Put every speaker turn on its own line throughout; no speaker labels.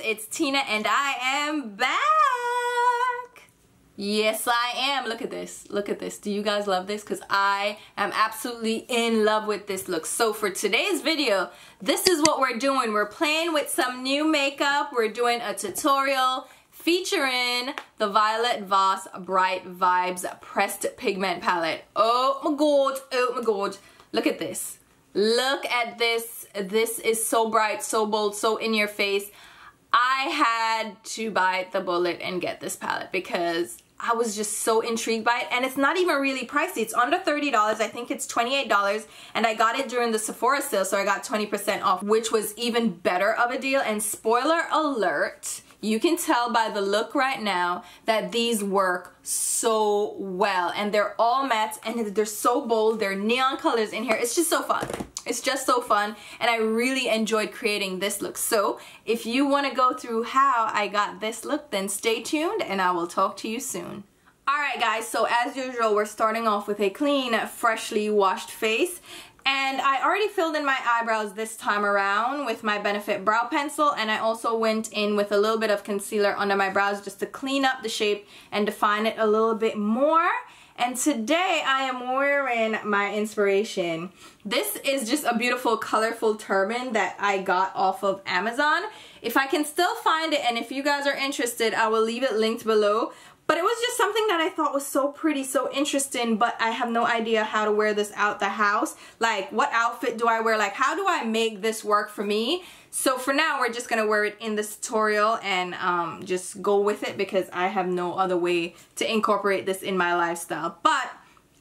it's Tina and I am back. Yes, I am. Look at this. Look at this. Do you guys love this? Because I am absolutely in love with this look. So for today's video, this is what we're doing. We're playing with some new makeup. We're doing a tutorial featuring the Violet VOSS Bright Vibes Pressed Pigment Palette. Oh my god. Oh my god. Look at this. Look at this. This is so bright, so bold, so in your face. I had to bite the bullet and get this palette because I was just so intrigued by it, and it's not even really pricey. It's under $30. I think it's $28, and I got it during the Sephora sale, so I got 20% off, which was even better of a deal. And spoiler alert, you can tell by the look right now that these work so well, and they're all matte and they're so bold. They're neon colors in here. It's just so fun. It's just so fun, and I really enjoyed creating this look. So if you want to go through how I got this look, then stay tuned and I will talk to you soon. Alright guys, so as usual, we're starting off with a clean, freshly washed face. And I already filled in my eyebrows this time around with my Benefit brow pencil, and I also went in with a little bit of concealer under my brows just to clean up the shape and define it a little bit more. And today I am wearing my inspiration. This is just a beautiful, colorful turban that I got off of Amazon. If I can still find it, and if you guys are interested, I will leave it linked below. But it was just something that I thought was so pretty, so interesting, but I have no idea how to wear this out the house. Like, what outfit do I wear? Like, how do I make this work for me? So for now, we're just going to wear it in this tutorial and just go with it because I have no other way to incorporate this in my lifestyle. But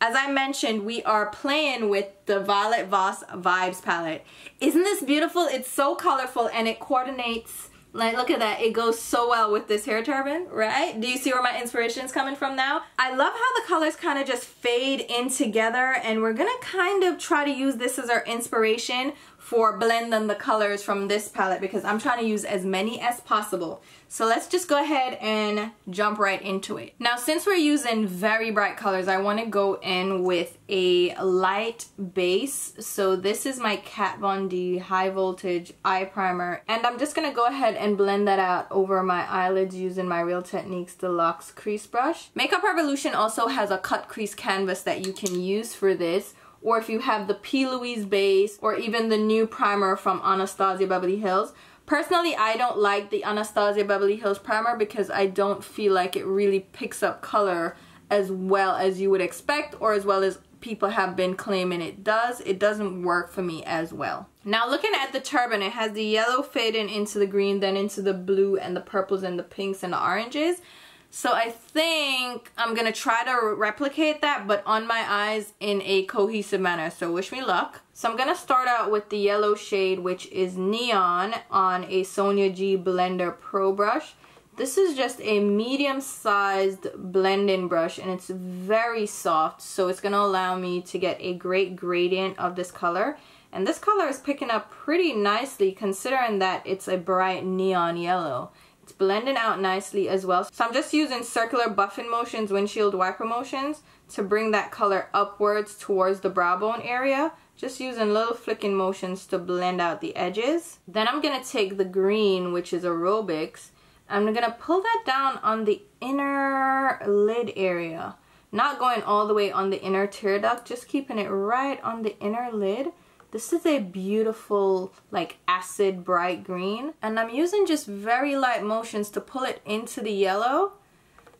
as I mentioned, we are playing with the Violet VOSS Vibes palette. Isn't this beautiful? It's so colorful and it coordinates. Like, look at that. It goes so well with this hair turban, right? Do you see where my inspiration is coming from now? I love how the colors kind of just fade in together, and we're going to kind of try to use this as our inspiration for blending the colors from this palette because I'm trying to use as many as possible. So let's just go ahead and jump right into it. Now, since we're using very bright colors, I want to go in with a light base. So this is my Kat Von D High Voltage Eye Primer, and I'm just going to go ahead and blend that out over my eyelids using my Real Techniques Deluxe Crease Brush. Makeup Revolution also has a cut crease canvas that you can use for this, or if you have the P. Louise base or even the new primer from Anastasia Beverly Hills. Personally, I don't like the Anastasia Beverly Hills primer because I don't feel like it really picks up color as well as you would expect, or as well as people have been claiming it does. It doesn't work for me as well. Now, looking at the turban, it has the yellow fading into the green, then into the blue and the purples and the pinks and the oranges. So I think I'm going to try to replicate that, but on my eyes in a cohesive manner. So wish me luck. So I'm going to start out with the yellow shade, which is Neon, on a Sonia G Blender Pro brush. This is just a medium-sized blending brush, and it's very soft. So it's going to allow me to get a great gradient of this color. And this color is picking up pretty nicely considering that it's a bright neon yellow. It's blending out nicely as well. So I'm just using circular buffing motions, windshield wiper motions, to bring that color upwards towards the brow bone area. Just using little flicking motions to blend out the edges. Then I'm going to take the green, which is Aerobics. I'm going to pull that down on the inner lid area. Not going all the way on the inner tear duct, just keeping it right on the inner lid. This is a beautiful, like, acid bright green, and I'm using just very light motions to pull it into the yellow.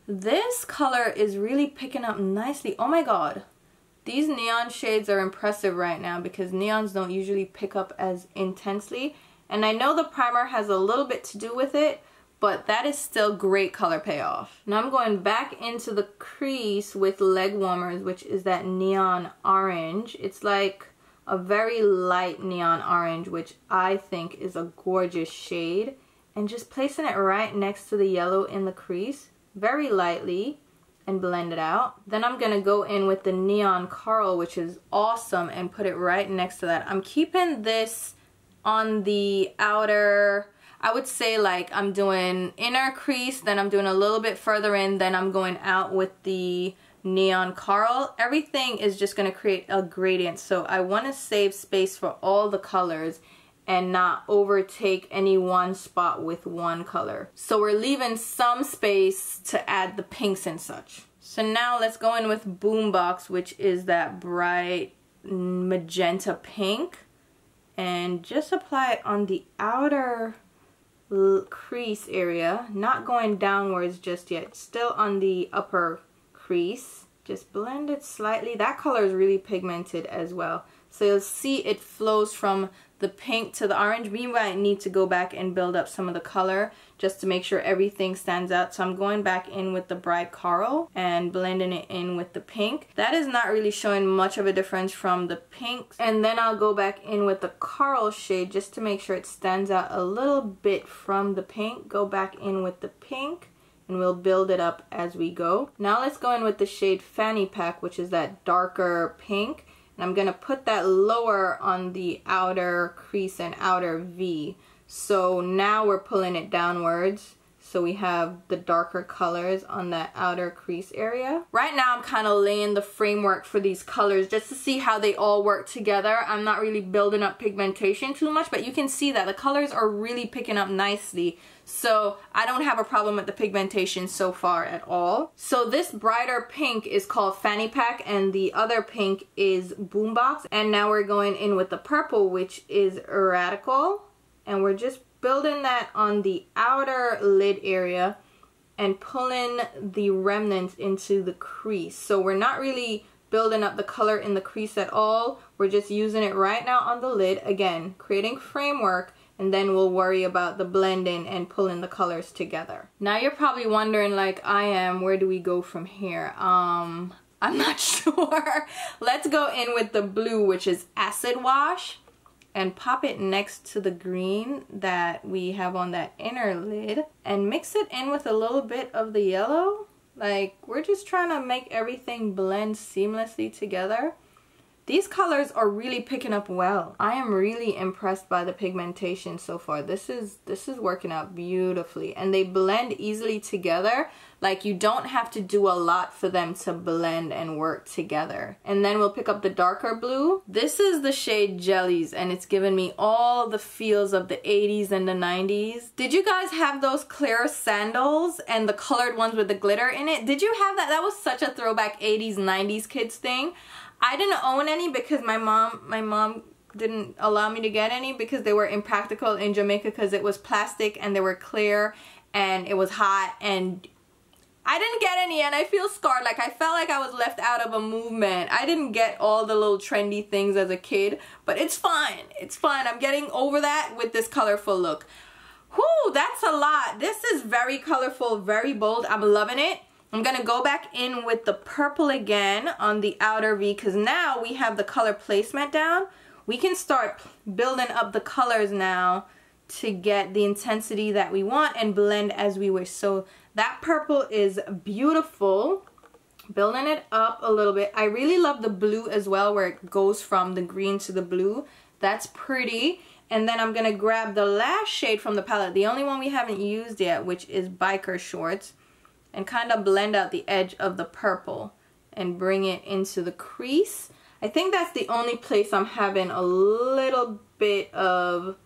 This color is really picking up nicely. Oh my god, these neon shades are impressive right now because neons don't usually pick up as intensely, and I know the primer has a little bit to do with it, but that is still great color payoff. Now I'm going back into the crease with Leg Warmers, which is that neon orange. It's like a very light neon orange, which I think is a gorgeous shade, and just placing it right next to the yellow in the crease very lightly and blend it out. Then I'm gonna go in with the Neon Coral, which is awesome, and put it right next to that. I'm keeping this on the outer, I would say, like, I'm doing inner crease, then I'm doing a little bit further in, then I'm going out with the Neon Coral. Everything is just going to create a gradient, so I want to save space for all the colors and not overtake any one spot with one color. So we're leaving some space to add the pinks and such. So now let's go in with Boombox, which is that bright magenta pink, and just apply it on the outer crease area, not going downwards just yet, still on the upper crease. Just blend it slightly. That color is really pigmented as well, so you'll see it flows from the pink to the orange. We might need to go back and build up some of the color just to make sure everything stands out. So I'm going back in with the bright coral and blending it in with the pink. That is not really showing much of a difference from the pinks. And then I'll go back in with the coral shade just to make sure it stands out a little bit from the pink. Go back in with the pink and we'll build it up as we go. Now let's go in with the shade Fanny Pack, which is that darker pink. And I'm going to put that lower on the outer crease and outer V. So now we're pulling it downwards. So we have the darker colors on that outer crease area. Right now I'm kind of laying the framework for these colors just to see how they all work together. I'm not really building up pigmentation too much, but you can see that the colors are really picking up nicely. So I don't have a problem with the pigmentation so far at all. So this brighter pink is called Fanny Pack and the other pink is Boombox. And now we're going in with the purple, which is Radical. And we're just building that on the outer lid area and pulling the remnants into the crease. So we're not really building up the color in the crease at all. We're just using it right now on the lid. Again, creating framework, and then we'll worry about the blending and pulling the colors together. Now you're probably wondering, like I am, where do we go from here? I'm not sure. Let's go in with the blue, which is Acid Wash, and pop it next to the green that we have on that inner lid and mix it in with a little bit of the yellow. Like, we're just trying to make everything blend seamlessly together. These colors are really picking up well. I am really impressed by the pigmentation so far. This is working out beautifully, and they blend easily together. Like, you don't have to do a lot for them to blend and work together. And then we'll pick up the darker blue. This is the shade Jellies, and it's giving me all the feels of the 80s and the 90s. Did you guys have those clear sandals and the colored ones with the glitter in it? Did you have that? That was such a throwback 80s, 90s kids thing. I didn't own any because my mom didn't allow me to get any because they were impractical in Jamaica because it was plastic and they were clear and it was hot, and I didn't get any, and I feel scarred. Like, I felt like I was left out of a movement. I didn't get all the little trendy things as a kid, but it's fine. It's fine. I'm getting over that with this colorful look. Whew, that's a lot. This is very colorful, very bold. I'm loving it. I'm going to go back in with the purple again on the outer V because now we have the color placement down. We can start building up the colors now to get the intensity that we want and blend as we wish. So that purple is beautiful. Building it up a little bit. I really love the blue as well, where it goes from the green to the blue. That's pretty. And then I'm going to grab the last shade from the palette, the only one we haven't used yet, which is Biker Shorts, and kind of blend out the edge of the purple and bring it into the crease. I think that's the only place I'm having a little bit of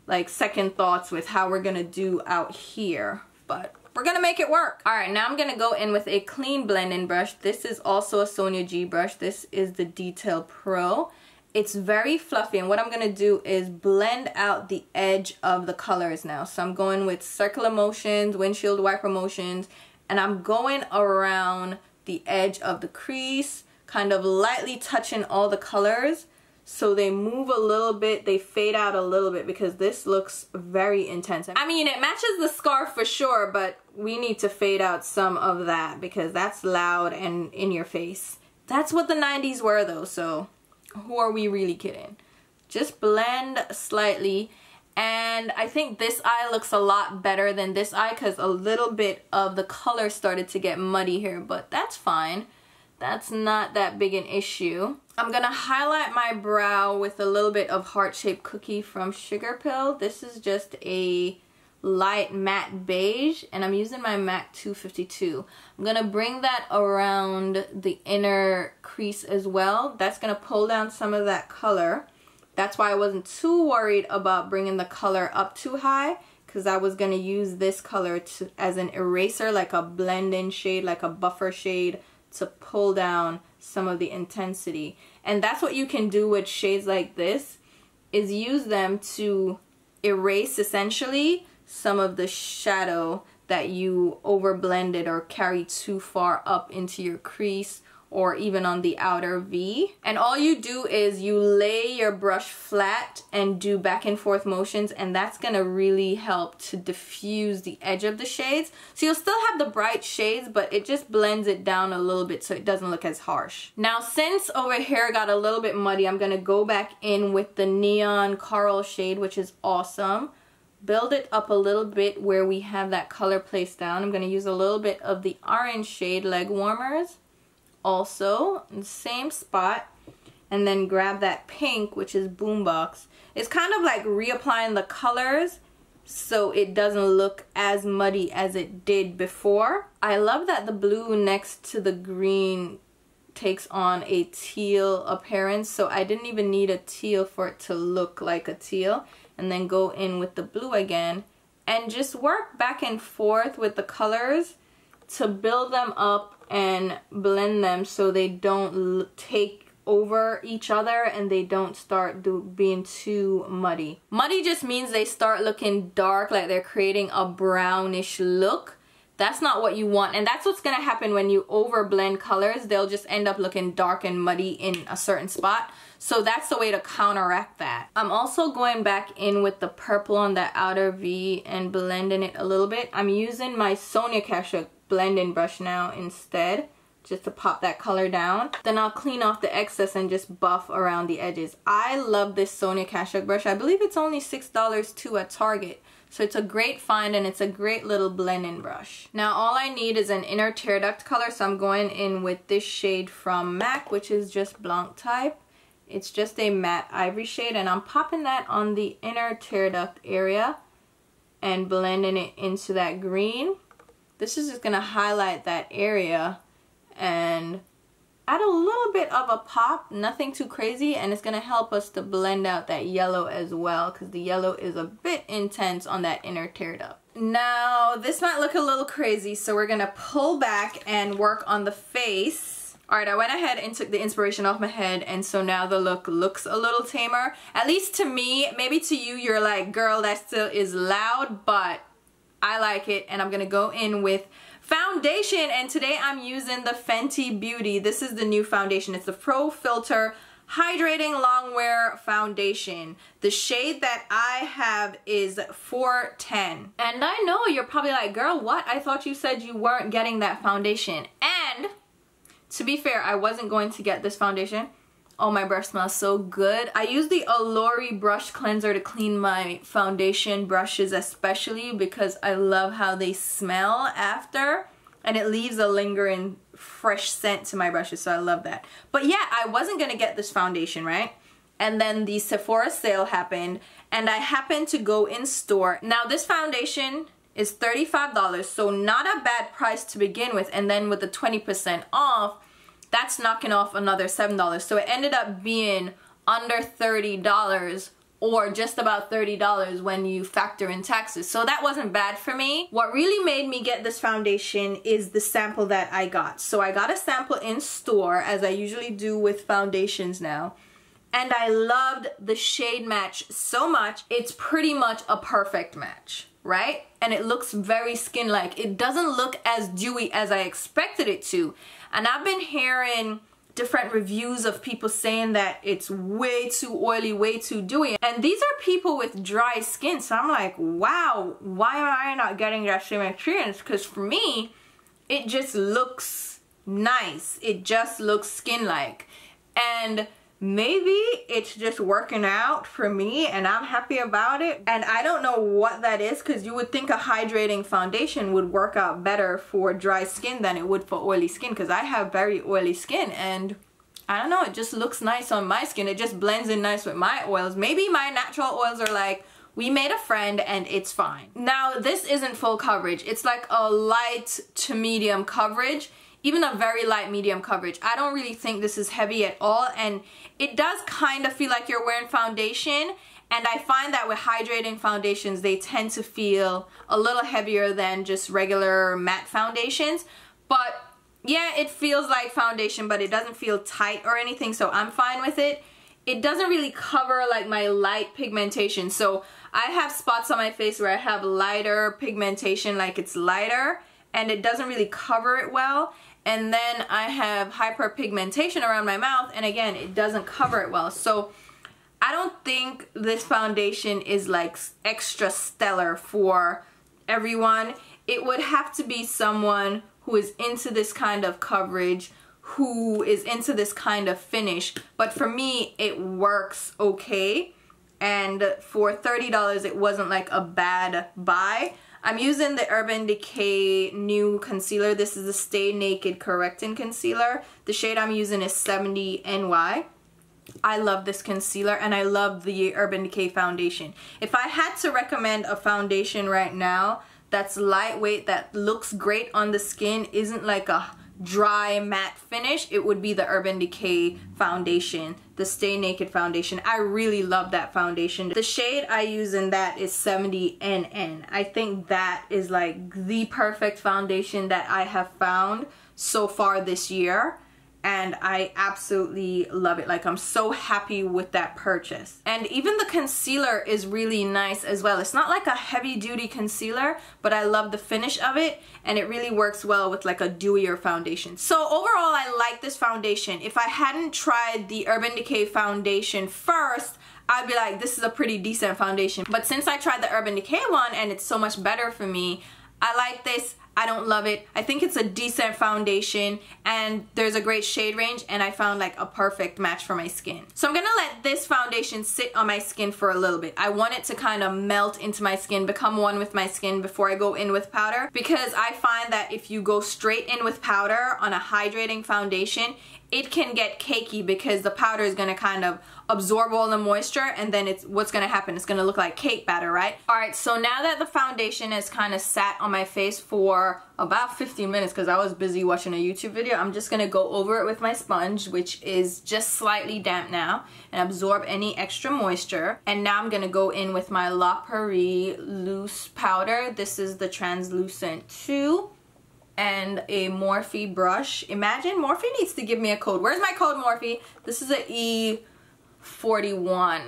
like second thoughts with how we're gonna do out here, but we're gonna make it work. All right, now I'm gonna go in with a clean blending brush. This is also a Sonia G brush. This is the Detail Pro. It's very fluffy, and what I'm gonna do is blend out the edge of the colors now. So I'm going with circular motions, windshield wiper motions, and I'm going around the edge of the crease, kind of lightly touching all the colors so they move a little bit, they fade out a little bit, because this looks very intense. I mean, it matches the scarf for sure, but we need to fade out some of that because that's loud and in your face. That's what the 90s were though, so who are we really kidding? Just blend slightly. And I think this eye looks a lot better than this eye because a little bit of the color started to get muddy here, but that's fine. That's not that big an issue. I'm gonna highlight my brow with a little bit of heart-shaped cookie from Sugarpill. This is just a light matte beige, and I'm using my MAC 252. I'm gonna bring that around the inner crease as well. That's gonna pull down some of that color. That's why I wasn't too worried about bringing the color up too high, because I was going to use this color as an eraser, like a blend-in shade, like a buffer shade, to pull down some of the intensity. And that's what you can do with shades like this, is use them to erase essentially some of the shadow that you over blended or carried too far up into your crease or even on the outer V. And all you do is you lay your brush flat and do back and forth motions, and that's gonna really help to diffuse the edge of the shades. So you'll still have the bright shades, but it just blends it down a little bit so it doesn't look as harsh. Now, since over here got a little bit muddy, I'm gonna go back in with the Neon Coral shade, which is awesome. Build it up a little bit where we have that color placed down. I'm gonna use a little bit of the orange shade, Leg Warmers, also in the same spot, and then grab that pink, which is Boombox. It's kind of like reapplying the colors so it doesn't look as muddy as it did before. I love that the blue next to the green takes on a teal appearance, so I didn't even need a teal for it to look like a teal. And then go in with the blue again and just work back and forth with the colors to build them up and blend them so they don't take over each other and they don't start being too muddy. Muddy just means they start looking dark, like they're creating a brownish look. That's not what you want, and that's what's gonna happen when you over blend colors. They'll just end up looking dark and muddy in a certain spot. So that's the way to counteract that. I'm also going back in with the purple on the outer V and blending it a little bit. I'm using my Sonia Kashuk blending brush now instead, just to pop that color down. Then I'll clean off the excess and just buff around the edges. I love this Sonia Kashuk brush. I believe it's only $6 too at Target. So it's a great find, and it's a great little blending brush. Now all I need is an inner tear duct color, so I'm going in with this shade from MAC, which is just Blanc Type. It's just a matte ivory shade, and I'm popping that on the inner tear duct area and blending it into that green. This is just gonna highlight that area and add a little bit of a pop, nothing too crazy, and it's gonna help us to blend out that yellow as well, because the yellow is a bit intense on that inner tear duct. Now this might look a little crazy, so we're gonna pull back and work on the face. Alright, I went ahead and took the inspiration off my head, and so now the look looks a little tamer. At least to me. Maybe to you, you're like, girl, that still is loud, but I like it, and I'm gonna go in with foundation, and today I'm using the Fenty Beauty. This is the new foundation. It's the Pro Filt'r Hydrating Longwear Foundation. The shade that I have is 410. And I know you're probably like, girl, what? I thought you said you weren't getting that foundation. And to be fair, I wasn't going to get this foundation. Oh, my brush smells so good. I use the Allure brush cleanser to clean my foundation brushes, especially because I love how they smell after, and it leaves a lingering fresh scent to my brushes, so I love that. But yeah, I wasn't gonna get this foundation, right? And then the Sephora sale happened, and I happened to go in store. Now this foundation is $35, so not a bad price to begin with, and then with the 20% off, that's knocking off another $7. So it ended up being under $30, or just about $30 when you factor in taxes. So that wasn't bad for me. What really made me get this foundation is the sample that I got. So I got a sample in store, as I usually do with foundations now. And I loved the shade match so much. It's pretty much a perfect match, right? And it looks very skin-like. It doesn't look as dewy as I expected it to. And I've been hearing different reviews of people saying that it's way too oily, way too dewy. And these are people with dry skin. So I'm like, wow, why am I not getting that same experience? Because for me, it just looks nice. It just looks skin-like. And maybe it's just working out for me and I'm happy about it. And I don't know what that is, because you would think a hydrating foundation would work out better for dry skin than it would for oily skin, because I have very oily skin, and I don't know, it just looks nice on my skin. It just blends in nice with my oils. Maybe my natural oils are like, we made a friend and it's fine. Now this isn't full coverage. It's like a light to medium coverage. even a very light medium coverage. I don't really think this is heavy at all, and it does kind of feel like you're wearing foundation. And I find that with hydrating foundations, they tend to feel a little heavier than just regular matte foundations. But yeah, it feels like foundation, but it doesn't feel tight or anything, so I'm fine with it. It doesn't really cover like my light pigmentation. So I have spots on my face where I have lighter pigmentation, like it's lighter, and it doesn't really cover it well. And then I have hyperpigmentation around my mouth, and again, it doesn't cover it well. So I don't think this foundation is like extra stellar for everyone. It would have to be someone who is into this kind of coverage, who is into this kind of finish. But for me, it works okay. And for $30, it wasn't like a bad buy. I'm using the Urban Decay new concealer. This is the Stay Naked Correcting Concealer. The shade I'm using is 70 NY. I love this concealer, and I love the Urban Decay foundation. If I had to recommend a foundation right now that's lightweight, that looks great on the skin, isn't like a dry matte finish, it would be the Urban Decay foundation, the Stay Naked foundation. I really love that foundation. The shade I use in that is 70 NN. I think that is like the perfect foundation that I have found so far this year, and I absolutely love it. Like, I'm so happy with that purchase. And even the concealer is really nice as well. It's not like a heavy duty concealer, but I love the finish of it, and it really works well with like a dewier foundation. So overall, I like this foundation. If I hadn't tried the Urban Decay foundation first, I'd be like, this is a pretty decent foundation. But since I tried the Urban Decay one and it's so much better for me, I like this. I don't love it. I think it's a decent foundation, and there's a great shade range, and I found like a perfect match for my skin. So I'm gonna let this foundation sit on my skin for a little bit. I want it to kind of melt into my skin, become one with my skin before I go in with powder, because I find that if you go straight in with powder on a hydrating foundation, it can get cakey because the powder is gonna kind of absorb all the moisture, and then what's gonna happen? It's gonna look like cake batter, right? Alright, so now that the foundation has kind of sat on my face for about 15 minutes because I was busy watching a YouTube video, I'm just gonna go over it with my sponge, which is just slightly damp now, and absorb any extra moisture. And now I'm gonna go in with my La Prairie loose powder. This is the translucent 2. And a Morphe brush. Imagine Morphe needs to give me a code. Where's my code, Morphe? This is a E41.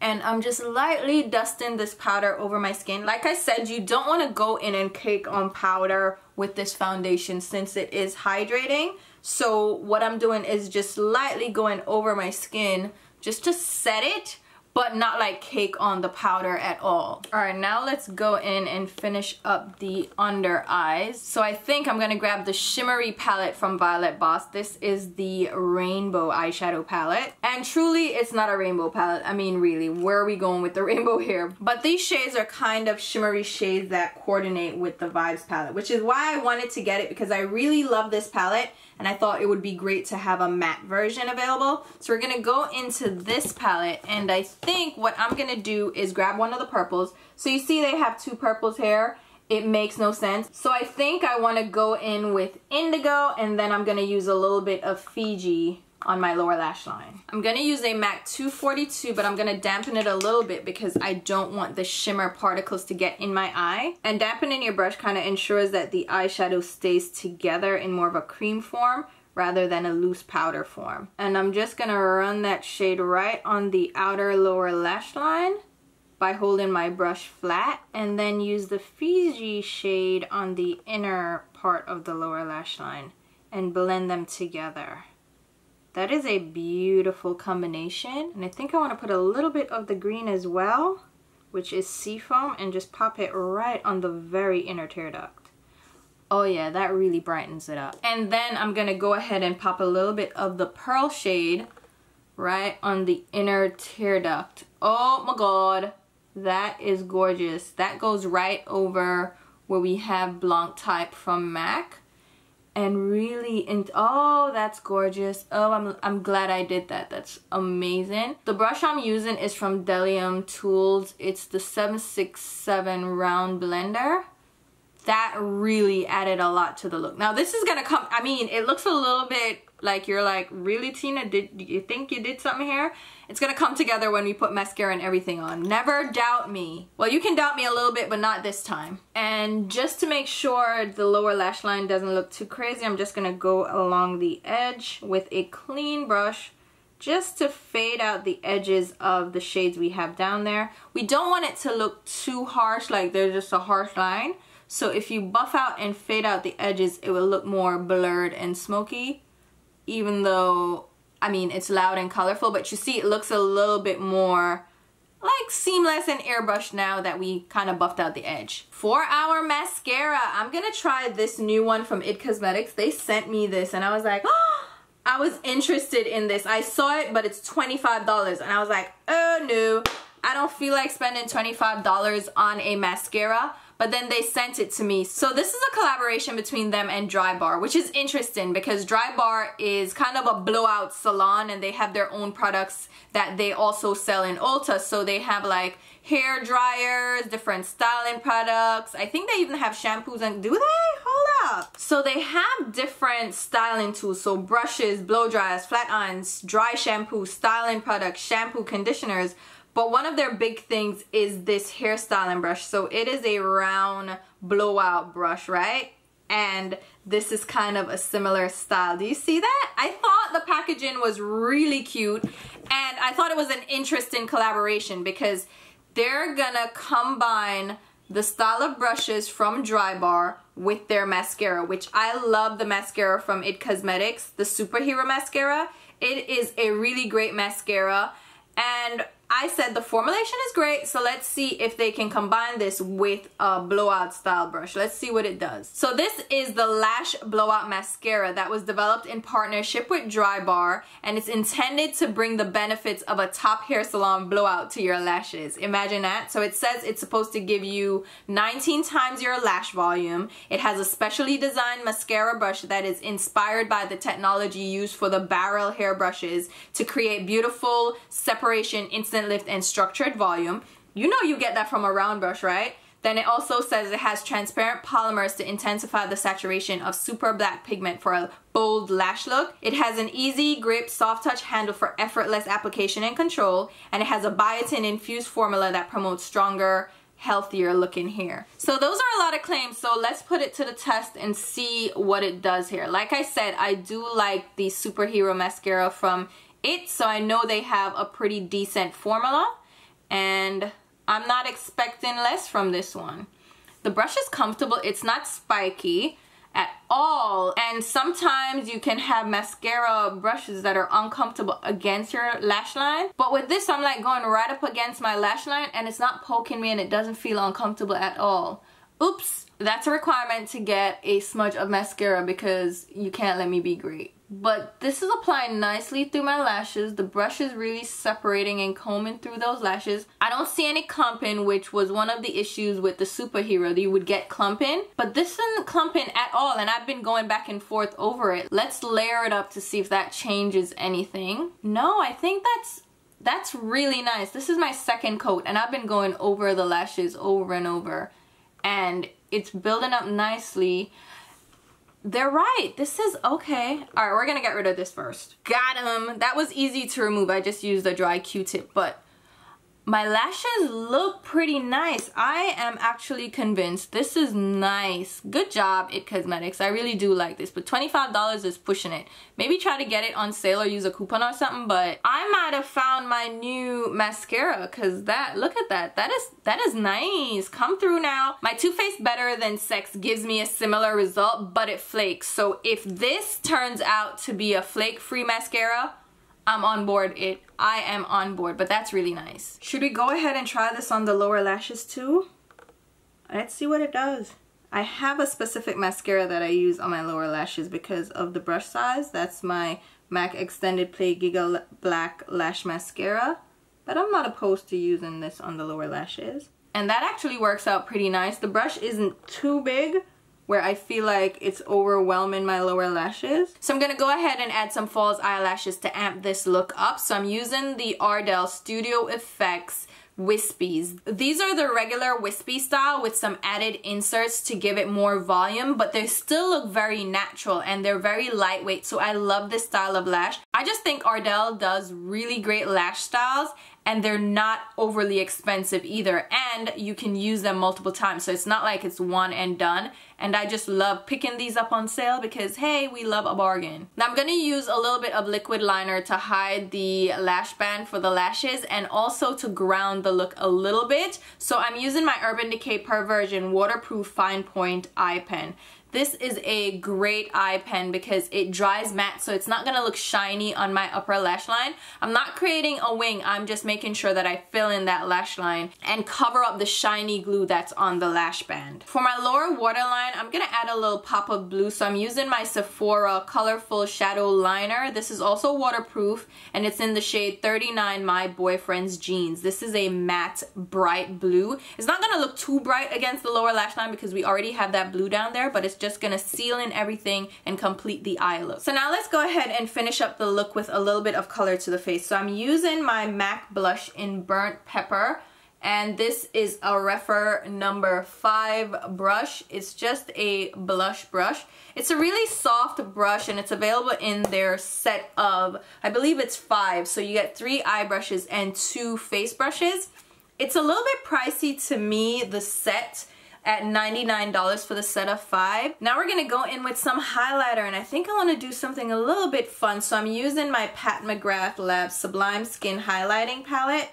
And I'm just lightly dusting this powder over my skin. Like I said, you don't want to go in and cake on powder with this foundation since it is hydrating. So what I'm doing is just lightly going over my skin just to set it, but not like cake on the powder at all. Alright, now let's go in and finish up the under eyes. So I think I'm gonna grab the shimmery palette from Violet Boss. This is the rainbow eyeshadow palette. And truly, it's not a rainbow palette. I mean, really, where are we going with the rainbow here? But these shades are kind of shimmery shades that coordinate with the Vibes palette, which is why I wanted to get it, because I really love this palette, and I thought it would be great to have a matte version available. So we're gonna go into this palette, and I think what I'm gonna do is grab one of the purples. So you see they have 2 purples here. It makes no sense. So I think I wanna go in with indigo, and then I'm gonna use a little bit of Fiji on my lower lash line. I'm gonna use a MAC 242, but I'm gonna dampen it a little bit because I don't want the shimmer particles to get in my eye. And dampening your brush kind of ensures that the eyeshadow stays together in more of a cream form rather than a loose powder form. And I'm just gonna run that shade right on the outer lower lash line by holding my brush flat, and then use the Fiji shade on the inner part of the lower lash line and blend them together. That is a beautiful combination. And I think I want to put a little bit of the green as well, which is Seafoam, and just pop it right on the very inner tear duct. Oh yeah, that really brightens it up. And then I'm going to go ahead and pop a little bit of the pearl shade right on the inner tear duct. Oh my god, that is gorgeous. That goes right over where we have Blanc Type from MAC. And really, oh, that's gorgeous. Oh, I'm glad I did that. That's amazing. The brush I'm using is from Delium Tools. It's the 767 round blender. that really added a lot to the look. Now this is gonna come, I mean, it looks a little bit like you're like, really, Tina, do you think you did something here? It's gonna come together when we put mascara and everything on. Never doubt me. Well, you can doubt me a little bit, but not this time. And just to make sure the lower lash line doesn't look too crazy, I'm just gonna go along the edge with a clean brush just to fade out the edges of the shades we have down there. We don't want it to look too harsh, like there's just a harsh line. So if you buff out and fade out the edges, it will look more blurred and smoky, even though, I mean, it's loud and colorful, but you see it looks a little bit more like seamless and airbrushed now that we kind of buffed out the edge. For our mascara, I'm gonna try this new one from IT Cosmetics. They sent me this and I was like, oh, I was interested in this. I saw it, but it's $25 and I was like, oh no, I don't feel like spending $25 on a mascara. But then they sent it to me. So this is a collaboration between them and Dry Bar, which is interesting because Dry Bar is kind of a blowout salon and they have their own products that they also sell in Ulta. So they have like hair dryers, different styling products. I think they even have shampoos and do they? Hold up. So they have different styling tools. So brushes, blow dryers, flat irons, dry shampoo, styling products, shampoo, conditioners. But one of their big things is this hairstyling brush. So it is a round blowout brush, right? And this is kind of a similar style. Do you see that? I thought the packaging was really cute. And I thought it was an interesting collaboration because they're gonna combine the style of brushes from Dry Bar with their mascara, which I love the mascara from IT Cosmetics, the Superhero Mascara. It is a really great mascara. And I said the formulation is great, so let's see if they can combine this with a blowout style brush. Let's see what it does. So this is the Lash Blowout Mascara that was developed in partnership with Dry Bar, and it's intended to bring the benefits of a top hair salon blowout to your lashes. Imagine that. So it says it's supposed to give you 19 times your lash volume. It has a specially designed mascara brush that is inspired by the technology used for the barrel hair brushes to create beautiful separation, instant lift, and structured volume. You know you get that from a round brush, right? Then it also says it has transparent polymers to intensify the saturation of super black pigment for a bold lash look. It has an easy grip, soft touch handle for effortless application and control, and it has a biotin infused formula that promotes stronger, healthier looking hair. So those are a lot of claims, so let's put it to the test and see what it does here. Like I said, I do like the Superhero Mascara from IT, so I know they have a pretty decent formula, and I'm not expecting less from this one. The brush is comfortable, it's not spiky at all, and sometimes you can have mascara brushes that are uncomfortable against your lash line, but with this I'm like going right up against my lash line and it's not poking me and it doesn't feel uncomfortable at all. Oops, that's a requirement to get a smudge of mascara because you can't let me be great. But this is applying nicely through my lashes. The brush is really separating and combing through those lashes. I don't see any clumping, which was one of the issues with the Superhero. You would get clumping, but this isn't clumping at all, and I've been going back and forth over it. Let's layer it up to see if that changes anything. No, I think that's really nice. This is my second coat, and I've been going over the lashes over and over, and it's building up nicely. They're right. This is okay. All right, we're gonna get rid of this first. Got him. That was easy to remove. I just used a dry Q-tip, but my lashes look pretty nice. I am actually convinced this is nice. Good job, IT Cosmetics. I really do like this, but $25 is pushing it. Maybe try to get it on sale or use a coupon or something, but I might have found my new mascara because look at that. That is nice. Come through now. My Too Faced Better Than Sex gives me a similar result, but it flakes. So if this turns out to be a flake-free mascara, I'm on board. I am on board, but that's really nice. Should we go ahead and try this on the lower lashes too? Let's see what it does. I have a specific mascara that I use on my lower lashes because of the brush size. That's my MAC Extended Play Giga Black Lash Mascara, but I'm not opposed to using this on the lower lashes. And that actually works out pretty nice. The brush isn't too big where I feel like it's overwhelming my lower lashes. So I'm gonna go ahead and add some false eyelashes to amp this look up. So I'm using the Ardell Studio Effects Wispies. These are the regular wispy style with some added inserts to give it more volume, but they still look very natural and they're very lightweight, so I love this style of lash. I just think Ardell does really great lash styles, and they're not overly expensive either, and you can use them multiple times, so it's not like it's one and done. And I just love picking these up on sale because, hey, we love a bargain. Now I'm gonna use a little bit of liquid liner to hide the lash band for the lashes and also to ground the look a little bit. So I'm using my Urban Decay Perversion Waterproof Fine Point Eye Pen. This is a great eye pen because it dries matte, so it's not gonna look shiny on my upper lash line. I'm not creating a wing, I'm just making sure that I fill in that lash line and cover up the shiny glue that's on the lash band. For my lower waterline, I'm gonna add a little pop of blue, so I'm using my Sephora Colorful Shadow Liner. This is also waterproof, and it's in the shade 39 My Boyfriend's Jeans. This is a matte, bright blue. It's not gonna look too bright against the lower lash line because we already have that blue down there, but it's just gonna seal in everything and complete the eye look. So now let's go ahead and finish up the look with a little bit of color to the face. So I'm using my MAC blush in Burnt Pepper, and this is a Refer number 5 brush. It's just a blush brush. It's a really soft brush, and it's available in their set of, I believe it's 5. So you get 3 eye brushes and 2 face brushes. It's a little bit pricey to me, the set, at $99 for the set of 5. Now we're gonna go in with some highlighter, and I think I wanna do something a little bit fun. So I'm using my Pat McGrath Lab Sublime Skin Highlighting Palette,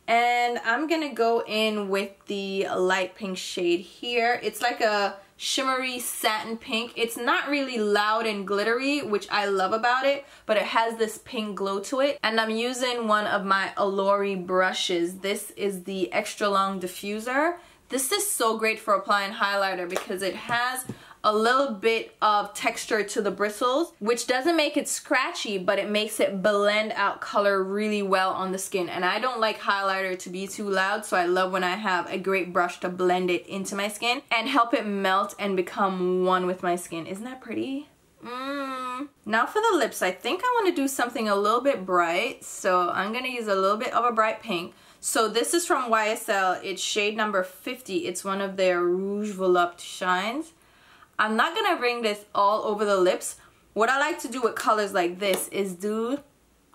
and I'm gonna go in with the light pink shade here. It's like a shimmery satin pink. It's not really loud and glittery, which I love about it, but it has this pink glow to it. And I'm using one of my Allure brushes. This is the extra long diffuser. This is so great for applying highlighter because it has a little bit of texture to the bristles, which doesn't make it scratchy, but it makes it blend out color really well on the skin. And I don't like highlighter to be too loud, so I love when I have a great brush to blend it into my skin and help it melt and become one with my skin. Isn't that pretty? Now for the lips, I think I want to do something a little bit bright, so I'm going to use a little bit of a bright pink. So this is from YSL, it's shade number 50. It's one of their Rouge Volupte shines. I'm not gonna bring this all over the lips. What I like to do with colors like this is do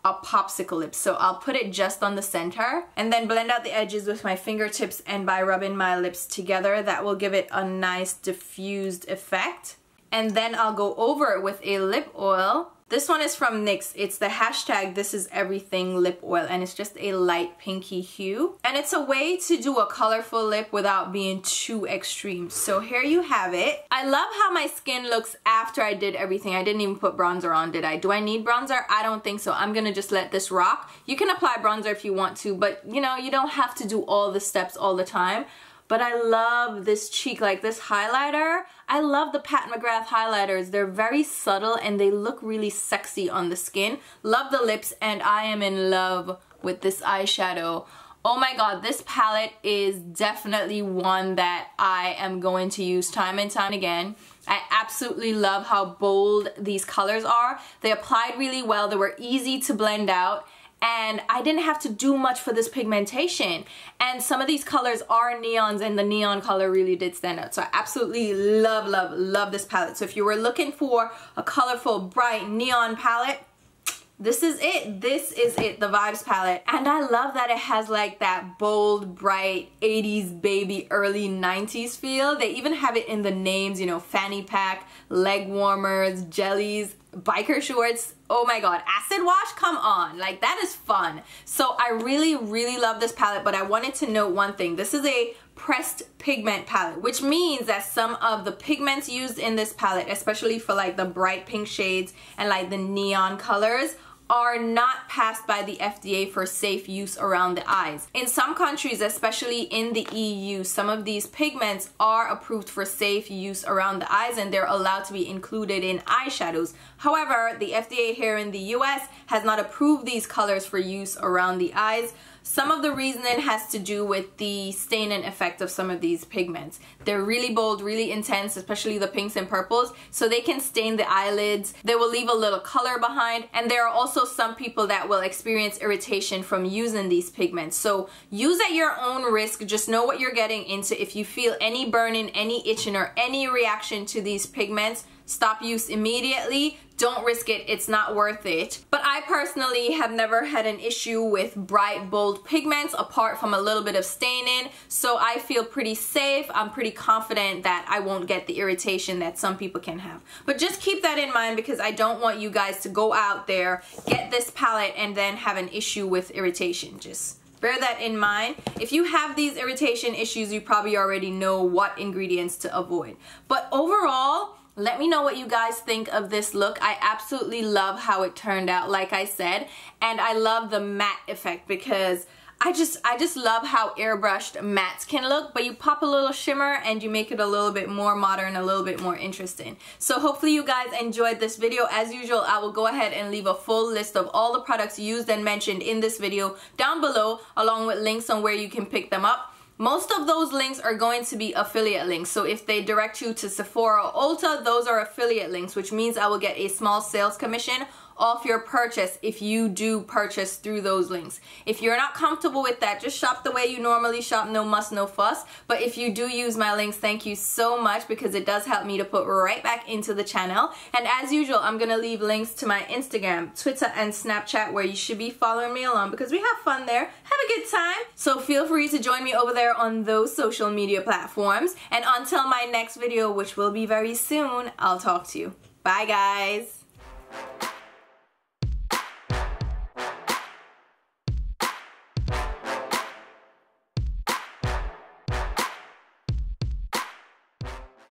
a popsicle lip. So I'll put it just on the center and then blend out the edges with my fingertips, and by rubbing my lips together, that will give it a nice diffused effect. And then I'll go over it with a lip oil. This one is from NYX. It's the hashtag THISISEVERYTHING lip oil, and it's just a light pinky hue. And it's a way to do a colorful lip without being too extreme. So here you have it. I love how my skin looks after I did everything. I didn't even put bronzer on, did I? Do I need bronzer? I don't think so. I'm gonna just let this rock. You can apply bronzer if you want to, but you know, you don't have to do all the steps all the time. But I love this cheek, like this highlighter. I love the Pat McGrath highlighters. They're very subtle and they look really sexy on the skin. Love the lips, and I am in love with this eyeshadow. Oh my god, this palette is definitely one that I am going to use time and time again. I absolutely love how bold these colors are. They applied really well. They were easy to blend out, and I didn't have to do much for this pigmentation. And some of these colors are neons, and the neon color really did stand out. So I absolutely love, love, love this palette. So if you were looking for a colorful, bright neon palette, this is it. This is it, the Vibes palette. And I love that it has like that bold, bright 80s baby, early 90s feel. They even have it in the names, you know, fanny pack, leg warmers, jellies, biker shorts. Oh my god, acid wash, come on, like that is fun. So I really, really love this palette, but I wanted to note one thing. This is a pressed pigment palette, which means that some of the pigments used in this palette, especially for like the bright pink shades and like the neon colors, are not passed by the FDA for safe use around the eyes. In some countries, especially in the EU, some of these pigments are approved for safe use around the eyes, and they're allowed to be included in eyeshadows. However, the FDA here in the US has not approved these colors for use around the eyes. Some of the reasoning has to do with the staining effect of some of these pigments. They're really bold, really intense, especially the pinks and purples, so they can stain the eyelids. They will leave a little color behind, and there are also some people that will experience irritation from using these pigments. So use at your own risk. Just know what you're getting into. If you feel any burning, any itching, or any reaction to these pigments, stop use immediately. Don't risk it, it's not worth it. But I personally have never had an issue with bright, bold pigments apart from a little bit of staining, so I feel pretty safe. I'm pretty confident that I won't get the irritation that some people can have. But just keep that in mind, because I don't want you guys to go out there, get this palette, and then have an issue with irritation. Just bear that in mind. If you have these irritation issues, you probably already know what ingredients to avoid. But overall, let me know what you guys think of this look. I absolutely love how it turned out, like I said, and I love the matte effect, because I just love how airbrushed mattes can look, but you pop a little shimmer and you make it a little bit more modern, a little bit more interesting. So hopefully you guys enjoyed this video. As usual, I will go ahead and leave a full list of all the products used and mentioned in this video down below, along with links on where you can pick them up. Most of those links are going to be affiliate links, so if they direct you to Sephora or Ulta, those are affiliate links, which means I will get a small sales commission off your purchase if you do purchase through those links. If you're not comfortable with that, just shop the way you normally shop, no muss, no fuss. But if you do use my links, thank you so much, because it does help me to put right back into the channel. And as usual, I'm gonna leave links to my Instagram, Twitter, and Snapchat, where you should be following me along, because we have fun there, have a good time. So feel free to join me over there on those social media platforms. And until my next video, which will be very soon, I'll talk to you. Bye guys.